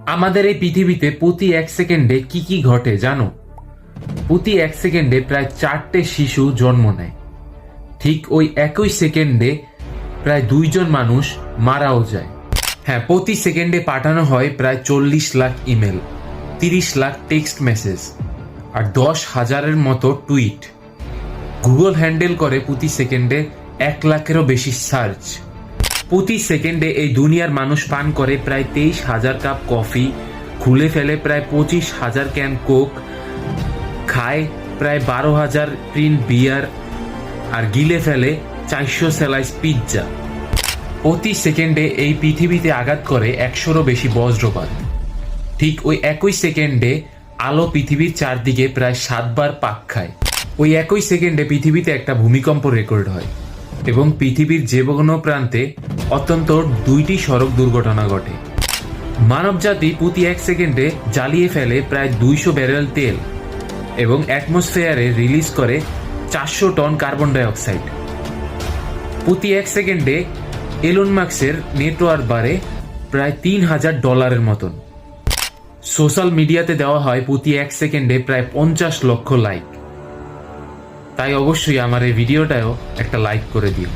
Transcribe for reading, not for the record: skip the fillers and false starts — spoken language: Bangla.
আমাদের এই পৃথিবীতে প্রতি 1 সেকেন্ডে কি কি ঘটে জানো? প্রতি 1 সেকেন্ডে প্রায় 4টে শিশু জন্ম নেয়। ঠিক ওই একই সেকেন্ডে প্রায় 2 জন মানুষ মারাও যায়। হ্যাঁ, প্রতি সেকেন্ডে পাঠানো হয় প্রায় 40 lakh email, 30 lakh text message আর 10,000-এর মতো টুইট। গুগল হ্যান্ডেল করে প্রতি সেকেন্ডে 1 লাখেরও বেশি সার্চ। প্রতি সেকেন্ডে এই দুনিয়ার মানুষ পান করে প্রায় 23,000 কাপ কফি, খুলে ফেলে প্রায় 25,000 ক্যান কোক, খায় প্রায় 12,000 প্রিন্ট বিয়ার আর গিলে ফেলে 400 স্লাইস পিৎজা। প্রতি সেকেন্ডে এই পৃথিবীতে আঘাত করে 100-রও বেশি বজ্রপাত। ঠিক ওই একই সেকেন্ডে আলো পৃথিবীর চারদিকে প্রায় 7 বার পাক খায়। ওই একই সেকেন্ডে পৃথিবীতে একটা ভূমিকম্প রেকর্ড হয় এবং পৃথিবীর যে কোনো প্রান্তে অত্যন্ত 2টি সড়ক দুর্ঘটনা ঘটে। মানবজাতি প্রতি 1 সেকেন্ডে জ্বালিয়ে ফেলে প্রায় 200 ব্যারেল তেল এবং অ্যাটমসফেয়ারে রিলিজ করে 400 টন কার্বন ডাইঅক্সাইড। প্রতি 1 সেকেন্ডে এলন মাস্কের নেটওয়ার্থ বাড়ে প্রায় $3,000 মতন। সোশ্যাল মিডিয়াতে দেওয়া হয় প্রতি 1 সেকেন্ডে প্রায় 50 লক্ষ লাইক। তাই অবশ্যই আমার এই ভিডিওটাও একটা লাইক করে দিও।